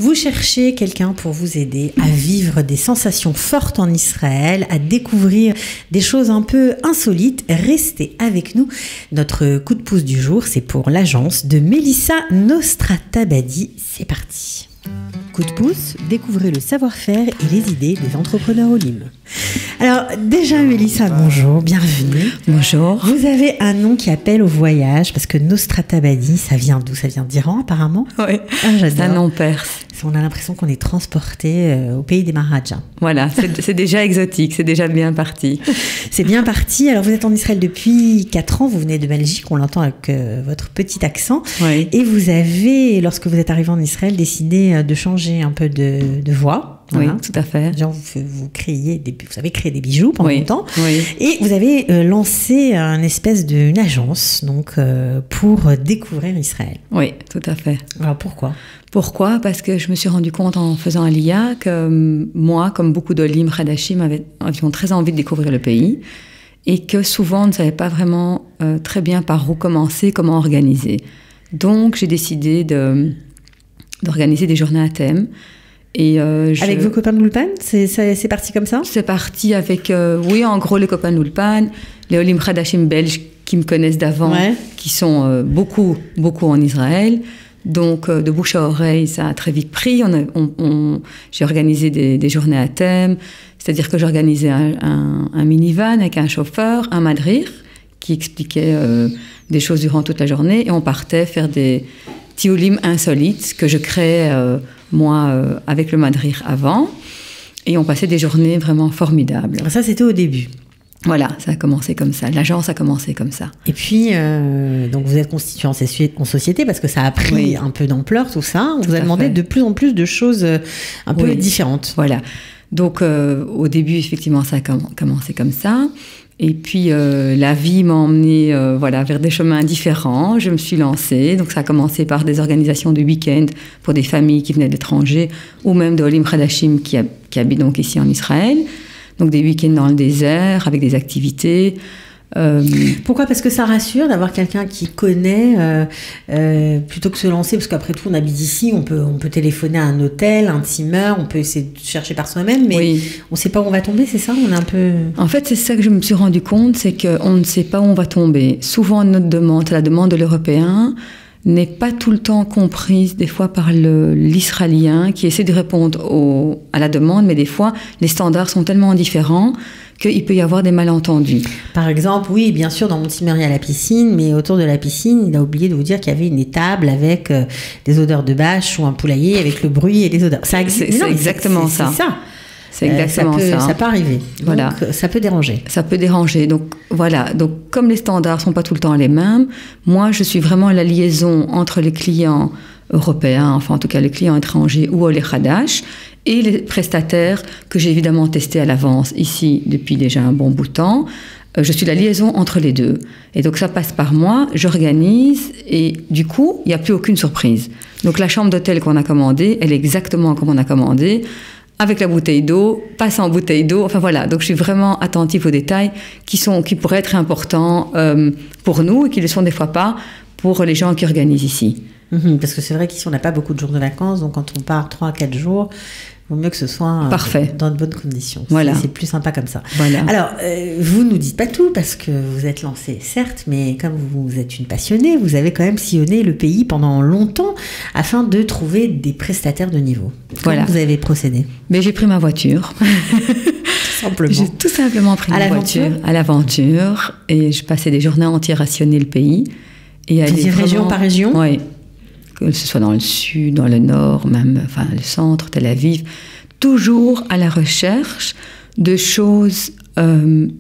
Vous cherchez quelqu'un pour vous aider à vivre des sensations fortes en Israël, à découvrir des choses un peu insolites. Restez avec nous. Notre coup de pouce du jour, c'est pour l'agence de Mélissa Nostratabadi. C'est parti. Coup de pouce, découvrez le savoir-faire et les idées des entrepreneurs Olim. Alors déjà Mélissa, bonjour, bienvenue. Bonjour. Vous avez un nom qui appelle au voyage parce que Nostratabadi, ça vient d'où? Ça vient d'Iran apparemment? Oui, c'est un nom perse. On a l'impression qu'on est transporté au pays des Maharajas. Voilà, c'est déjà exotique, c'est déjà bien parti. C'est bien parti. Alors vous êtes en Israël depuis 4 ans, vous venez de Belgique, on l'entend avec votre petit accent. Oui. Et vous avez, lorsque vous êtes arrivé en Israël, décidé de changer un peu de voix. Voilà. Oui, tout à fait. Genre vous avez créé des bijoux pendant longtemps. Oui. Et vous avez lancé une espèce d'une agence donc, pour découvrir Israël. Oui, tout à fait. Alors pourquoi? Pourquoi? Parce que je me suis rendu compte en faisant Aliyah que moi, comme beaucoup d'Olim Hadashim, avions très envie de découvrir le pays et que souvent on ne savait pas vraiment très bien par où commencer, comment organiser. Donc j'ai décidé d'organiser des journées à thème. Et avec vos copains de l'Ulpan, c'est parti comme ça? C'est parti avec, oui, en gros, les copains de l'Ulpan, les Olim Hadashim belges qui me connaissent d'avant, qui sont beaucoup en Israël. Donc, de bouche à oreille, ça a très vite pris. J'ai organisé des journées à thème, c'est-à-dire que j'organisais un minivan avec un chauffeur, un madrir, qui expliquait des choses durant toute la journée, et on partait faire des tiolim insolites que je créais, moi, avec le madrir avant, et on passait des journées vraiment formidables. Ça, c'était au début. Voilà, ça a commencé comme ça. L'agence a commencé comme ça. Et puis, donc vous êtes constitué en société parce que ça a pris un peu d'ampleur, tout ça. On vous a demandé de plus en plus de choses un peu différentes. Voilà. Donc, au début, effectivement, ça a commencé comme ça. Et puis, la vie m'a emmenée vers des chemins différents. Je me suis lancée. Donc, ça a commencé par des organisations de week-end pour des familles qui venaient de l'étranger ou même de Olim Hadashim qui habitent donc ici en Israël. Donc des week-ends dans le désert, avec des activités. Pourquoi? Parce que ça rassure d'avoir quelqu'un qui connaît, plutôt que se lancer, parce qu'après tout, on habite ici, on peut téléphoner à un hôtel, un timeur, on peut essayer de chercher par soi-même, mais on ne sait pas où on va tomber, c'est ça? On est un peu... En fait, c'est ça que je me suis rendu compte, c'est qu'on ne sait pas où on va tomber. Souvent, notre demande, la demande de l'Européen, n'est pas tout le temps comprise des fois par l'Israélien qui essaie de répondre à la demande, mais des fois les standards sont tellement différents qu'il peut y avoir des malentendus. Par exemple, oui, bien sûr, dans mon timeur, il y a la piscine, mais autour de la piscine, il a oublié de vous dire qu'il y avait une étable avec des odeurs de bâche ou un poulailler avec le bruit et les odeurs. C'est exactement ça. C'est ça. C'est exactement ça. Ça peut arriver. Voilà. Donc, ça peut déranger. Ça peut déranger. Donc, voilà. Donc, comme les standards ne sont pas tout le temps les mêmes, moi, je suis vraiment la liaison entre les clients européens, enfin, en tout cas, les clients étrangers ou Olé Hadash, et les prestataires que j'ai évidemment testés à l'avance ici depuis déjà un bon bout de temps. Je suis la liaison entre les deux. Et donc, ça passe par moi, j'organise, et du coup, il n'y a plus aucune surprise. Donc, la chambre d'hôtel qu'on a commandée, elle est exactement comme on a commandé, avec la bouteille d'eau, pas sans bouteille d'eau. Enfin voilà, donc je suis vraiment attentive aux détails qui pourraient être importants pour nous et qui ne le sont des fois pas pour les gens qui organisent ici. Parce que c'est vrai qu'ici on n'a pas beaucoup de jours de vacances, donc quand on part 3 à 4 jours, il vaut mieux que ce soit parfait, dans de bonnes conditions. Voilà. C'est plus sympa comme ça. Voilà. Alors, vous ne nous dites pas tout parce que vous êtes lancée, certes, mais comme vous êtes une passionnée, vous avez quand même sillonné le pays pendant longtemps afin de trouver des prestataires de niveau. Comment vous avez procédé? Mais j'ai pris ma voiture. Simplement. J'ai tout simplement pris ma voiture à l'aventure et je passais des journées entières à sillonner le pays. Et région par région? Oui. Que ce soit dans le sud, dans le nord, même le centre, Tel Aviv, toujours à la recherche de choses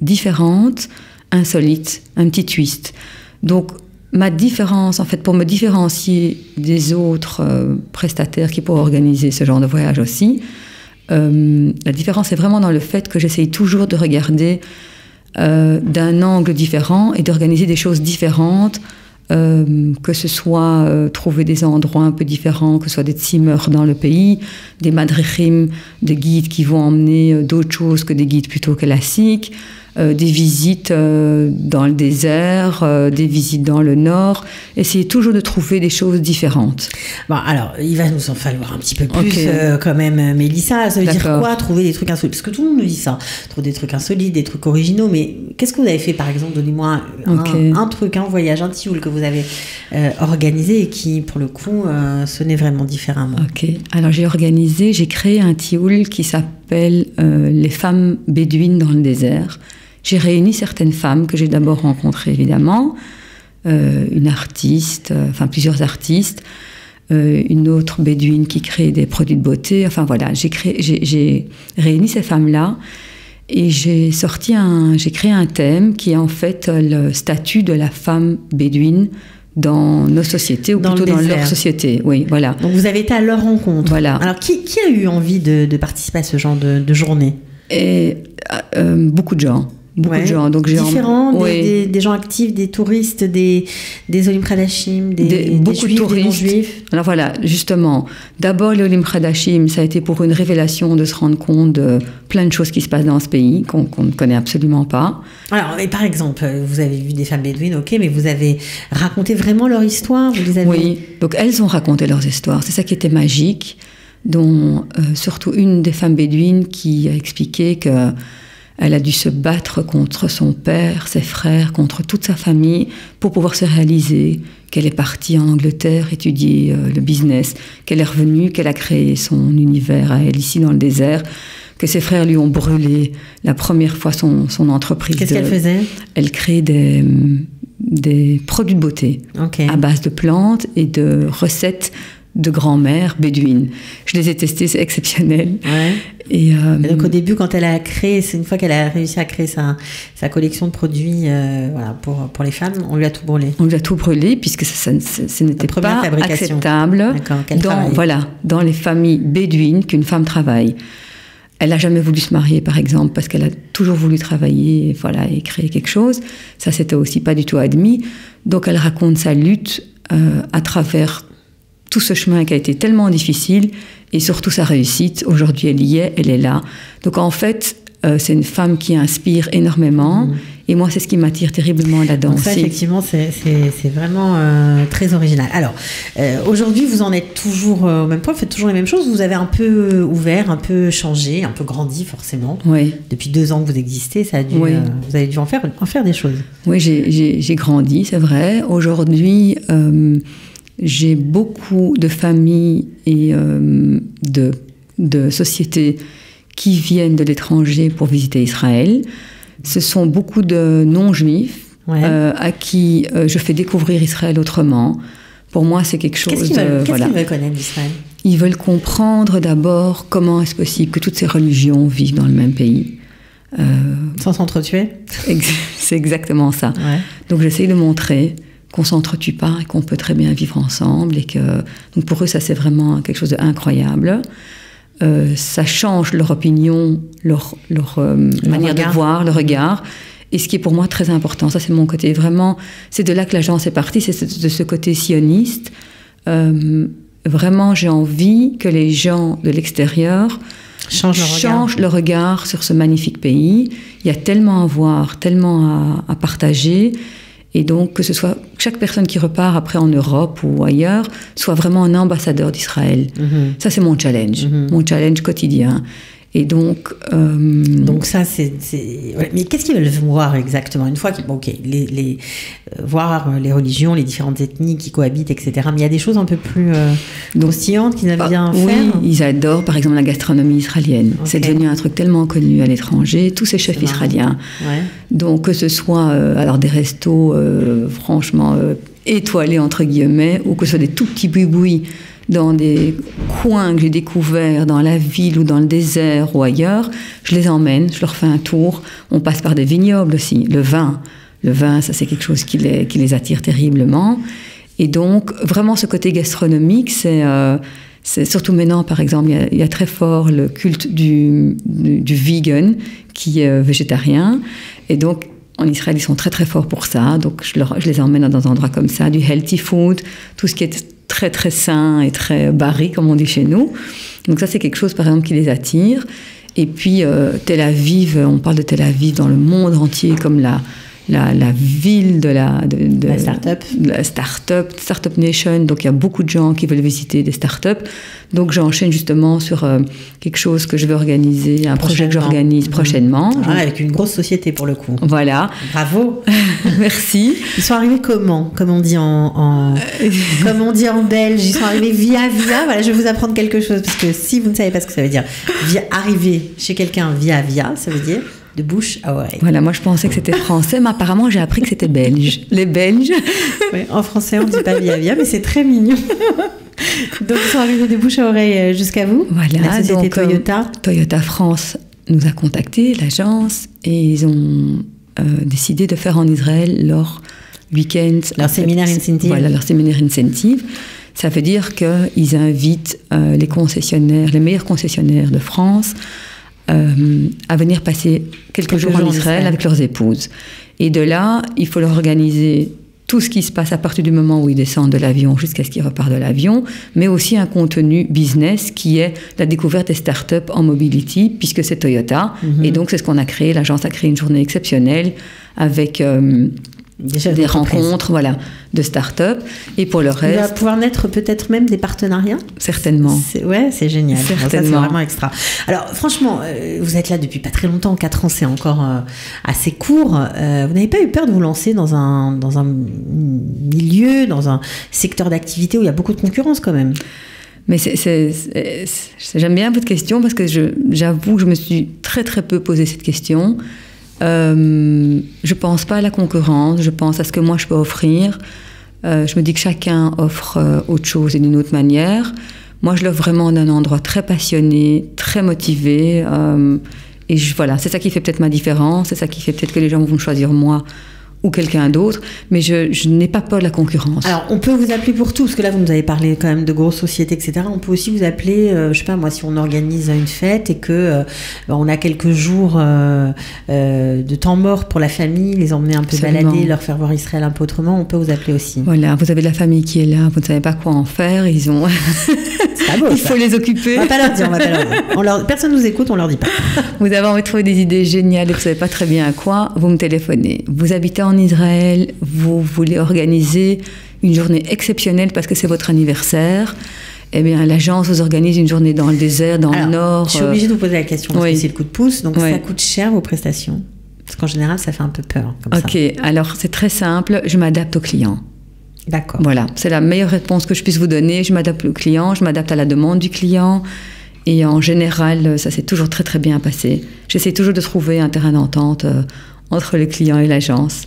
différentes, insolites, un petit twist. Donc, ma différence, en fait, pour me différencier des autres prestataires qui pourraient organiser ce genre de voyage aussi, la différence est vraiment dans le fait que j'essaye toujours de regarder d'un angle différent et d'organiser des choses différentes, que ce soit trouver des endroits un peu différents, que ce soit des tzimmer dans le pays, des madrichim, des guides qui vont emmener d'autres choses que des guides plutôt classiques, des visites dans le désert, des visites dans le nord. Essayer toujours de trouver des choses différentes. Bon, alors, il va nous en falloir un petit peu plus quand même, Mélissa. Ça veut dire quoi, trouver des trucs insolites? Parce que tout le monde nous dit ça. Trouver des trucs insolites, des trucs originaux. Mais qu'est-ce que vous avez fait, par exemple? Donnez-moi un truc, un voyage, un tioul que vous avez organisé et qui, pour le coup, sonnait vraiment différemment. Ok. Alors, j'ai créé un tioul qui s'appelle Les femmes bédouines dans le désert. J'ai réuni certaines femmes que j'ai d'abord rencontrées, évidemment. Une artiste, enfin plusieurs artistes, une autre bédouine qui crée des produits de beauté. Enfin voilà, j'ai réuni ces femmes-là et j'ai créé un thème qui est en fait le statut de la femme bédouine dans nos sociétés, ou plutôt dans leur société. Oui, voilà. Donc vous avez été à leur rencontre. Voilà. Alors qui a eu envie de participer à ce genre de journée? Beaucoup de gens. Beaucoup de gens. Donc, différents, des gens actifs, des touristes, des Olim Khadashim, des beaucoup juifs, de touristes. Des non-juifs. Alors voilà, justement, d'abord les Olim Khadashim, ça a été pour une révélation de se rendre compte de plein de choses qui se passent dans ce pays qu'on ne connaît absolument pas. Alors, et par exemple, vous avez vu des femmes bédouines, ok, mais vous avez raconté vraiment leur histoire, vous les avez... Oui, donc elles ont raconté leurs histoires. C'est ça qui était magique, dont surtout une des femmes bédouines qui a expliqué que elle a dû se battre contre son père, ses frères, contre toute sa famille pour pouvoir se réaliser, qu'elle est partie en Angleterre étudier le business, qu'elle est revenue, qu'elle a créé son univers à elle ici dans le désert, que ses frères lui ont brûlé la première fois son entreprise. Qu'est-ce qu'elle faisait? Elle crée des produits de beauté à base de plantes et de recettes de grand-mère bédouine. Je les ai testés, c'est exceptionnel. Ouais. Et donc au début, quand elle a créé, c'est une fois qu'elle a réussi à créer sa collection de produits voilà, pour les femmes, on lui a tout brûlé. On lui a tout brûlé, puisque ce n'était pas acceptable dans les familles bédouines qu'une femme travaille. Elle n'a jamais voulu se marier, par exemple, parce qu'elle a toujours voulu travailler et créer quelque chose. Ça, c'était aussi pas du tout admis. Donc elle raconte sa lutte à travers tout ce chemin qui a été tellement difficile et surtout sa réussite. Aujourd'hui, elle est là. Donc en fait, c'est une femme qui inspire énormément et moi, c'est ce qui m'attire terriblement là-dedans. Donc ça, effectivement, c'est vraiment très original. Alors, aujourd'hui, vous en êtes toujours au même point, vous faites toujours les mêmes choses, vous avez un peu ouvert, un peu changé, un peu grandi forcément. Oui. Depuis 2 ans que vous existez, ça a dû, vous avez dû en faire des choses. Oui, j'ai grandi, c'est vrai. Aujourd'hui... j'ai beaucoup de familles et de sociétés qui viennent de l'étranger pour visiter Israël. Ce sont beaucoup de non-juifs à qui je fais découvrir Israël autrement. Pour moi, c'est quelque chose... Qu'est-ce qu'ils veulent connaître d'Israël? Ils veulent comprendre d'abord comment est-ce possible que toutes ces religions vivent dans le même pays. Sans s'entretuer? C'est exactement ça. Ouais. Donc j'essaye de montrer qu'on ne s'entretue pas et qu'on peut très bien vivre ensemble. Donc pour eux, ça c'est vraiment quelque chose d'incroyable. Ça change leur opinion, leur manière de voir, le regard. Et ce qui est pour moi très important, ça c'est mon côté vraiment, c'est de là que l'agence est partie, c'est de ce côté sioniste. Vraiment, j'ai envie que les gens de l'extérieur changent le regard sur ce magnifique pays. Il y a tellement à voir, tellement à partager. Et donc, que ce soit chaque personne qui repart après en Europe ou ailleurs, soit vraiment un ambassadeur d'Israël. Ça, c'est mon challenge, mon challenge quotidien. Et donc... Donc ça, c'est... Ouais. Mais qu'est-ce qu'ils veulent voir exactement? Une fois qu'ils... Bon, ok, voir les religions, les différentes ethnies qui cohabitent, etc. Mais il y a des choses un peu plus croustillantes qu'ils aiment bien faire. Oui, ils adorent, par exemple, la gastronomie israélienne. Okay. C'est devenu un truc tellement connu à l'étranger, tous ces chefs israéliens. Ouais. Donc, que ce soit alors des restos, franchement, étoilés, entre guillemets, ou que ce soit des tout petits boui-boui dans des coins que j'ai découverts dans la ville ou dans le désert ou ailleurs, je les emmène, je leur fais un tour. On passe par des vignobles aussi. Le vin, ça c'est quelque chose qui les attire terriblement. Et donc, vraiment ce côté gastronomique, c'est surtout maintenant, par exemple, il y a très fort le culte du vegan qui est végétarien. Et donc, en Israël, ils sont très très forts pour ça. Donc, je les emmène dans des endroits comme ça, du healthy food, tout ce qui est très très sain et très barré, comme on dit chez nous. Donc ça, c'est quelque chose, par exemple, qui les attire. Et puis Tel Aviv, on parle de Tel Aviv dans le monde entier comme la ville de la Startup Nation. Donc il y a beaucoup de gens qui veulent visiter des startups. Donc j'enchaîne justement sur quelque chose que je vais organiser, un projet que j'organise prochainement. Avec une grosse société pour le coup. Voilà. Bravo. Merci. Ils sont arrivés comment? Comme on dit comme on dit en belge, ils sont arrivés via. Voilà, je vais vous apprendre quelque chose parce que si vous ne savez pas ce que ça veut dire, arriver chez quelqu'un via, ça veut dire de bouche à oreille. Voilà, moi je pensais que c'était français, mais apparemment j'ai appris que c'était belge. Les Belges. Oui, en français on ne dit pas via, mais c'est très mignon. Donc ils sont arrivés de bouche à oreille jusqu'à vous. Voilà, la société Toyota. Toyota France nous a contacté, l'agence, et ils ont décidé de faire en Israël leur week-end. Leur séminaire incentive. Voilà, leur séminaire incentive. Ça veut dire qu'ils invitent les concessionnaires, les meilleurs concessionnaires de France, à venir passer quelques jours en Israël avec leurs épouses. Et de là, il faut leur organiser tout ce qui se passe à partir du moment où ils descendent de l'avion jusqu'à ce qu'ils repartent de l'avion, mais aussi un contenu business qui est la découverte des startups en mobility, puisque c'est Toyota. Et donc, c'est ce qu'on a créé. L'agence a créé une journée exceptionnelle avec des rencontres de start-up. Et pour le reste... Il va pouvoir naître peut-être même des partenariats. Certainement. C'est génial. Certainement. Ça, c'est vraiment extra. Alors, franchement, vous êtes là depuis pas très longtemps, 4 ans, c'est encore assez court. Vous n'avez pas eu peur de vous lancer dans un milieu, dans un secteur d'activité où il y a beaucoup de concurrence quand même? Mais j'aime bien votre question parce que j'avoue que je me suis très très peu posé cette question. Je pense pas à la concurrence, je pense à ce que moi je peux offrir. Je me dis que chacun offre autre chose et d'une autre manière. Moi, je l'offre vraiment d'un endroit très passionné, très motivé. Et voilà, c'est ça qui fait peut-être ma différence, c'est ça qui fait peut-être que les gens vont me choisir moi ou quelqu'un d'autre, mais je n'ai pas peur de la concurrence. Alors, on peut vous appeler pour tout, parce que là, vous nous avez parlé quand même de grosses sociétés, etc. On peut aussi vous appeler, je sais pas moi, si on organise une fête et que on a quelques jours de temps mort pour la famille, les emmener un peu balader, leur faire voir Israël un peu autrement, on peut vous appeler aussi. Voilà, vous avez de la famille qui est là, vous ne savez pas quoi en faire, ils ont... C'est pas beau, il faut les occuper. On va pas leur dire, personne nous écoute, on leur dit pas. Vous avez envie de trouver des idées géniales et vous ne savez pas très bien à quoi, vous me téléphonez. Vous habitez en Israël, vous voulez organiser une journée exceptionnelle parce que c'est votre anniversaire, eh bien l'agence vous organise une journée dans le désert, dans le nord. Je suis obligée de vous poser la question parce que c'est le coup de pouce, donc ça coûte cher vos prestations? Parce qu'en général, ça fait un peu peur. Comme ça. Alors c'est très simple, je m'adapte au client. D'accord. Voilà, c'est la meilleure réponse que je puisse vous donner. Je m'adapte au client, je m'adapte à la demande du client. Et en général, ça s'est toujours très très bien passé. J'essaie toujours de trouver un terrain d'entente entre le client et l'agence.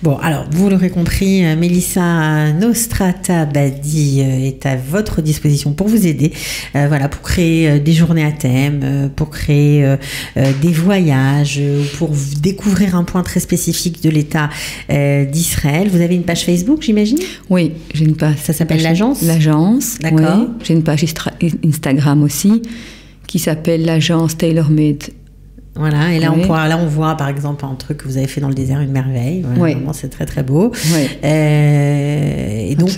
Bon, alors, vous l'aurez compris, Mélissa Nostratabadi est à votre disposition pour vous aider, pour créer des journées à thème, pour créer des voyages, pour découvrir un point très spécifique de l'État d'Israël. Vous avez une page Facebook, j'imagine? Oui, j'ai une page. Ça s'appelle l'agence? L'agence, d'accord. Oui. J'ai une page Instagram aussi qui s'appelle l'agence TaylorMade. Voilà, et là, on voit par exemple un truc que vous avez fait dans le désert, une merveille. Voilà, vraiment, c'est très très beau. Oui. Et donc,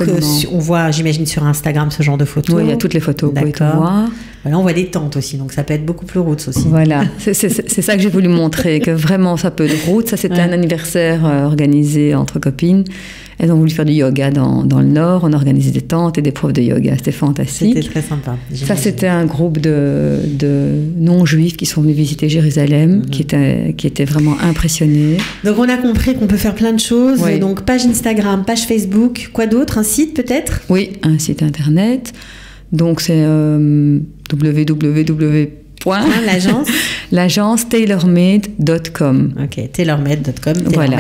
on voit, j'imagine, sur Instagram ce genre de photos. Oui, il y a toutes les photos. D'accord. Voilà, on voit des tentes aussi, donc ça peut être beaucoup plus roots aussi. Voilà, c'est ça que j'ai voulu montrer, que vraiment ça peut être roots. Ça, c'était un anniversaire organisé entre copines. Elles ont voulu faire du yoga dans le Nord. On a organisé des tentes et des profs de yoga. C'était fantastique. C'était très sympa. Ça, c'était un groupe de non-juifs qui sont venus visiter Jérusalem, qui étaient vraiment impressionnés. Donc, on a compris qu'on peut faire plein de choses. Oui. Donc, page Instagram, page Facebook. Quoi d'autre? Un site, peut-être? Oui, un site internet. Donc, c'est l'agence tailormade.com. Ok, tailormade.com. Voilà.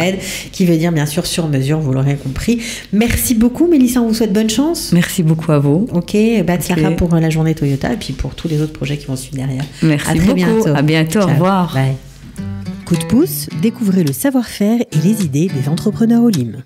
Qui veut dire bien sûr sur mesure, vous l'aurez compris. Merci beaucoup, Mélissa, on vous souhaite bonne chance. Merci beaucoup à vous. Ok, Batzlacha pour la journée Toyota et puis pour tous les autres projets qui vont suivre derrière. Merci beaucoup. Bientôt. À bientôt. Ciao. Au revoir. Bye. Coup de pouce, découvrez le savoir-faire et les idées des entrepreneurs Olim.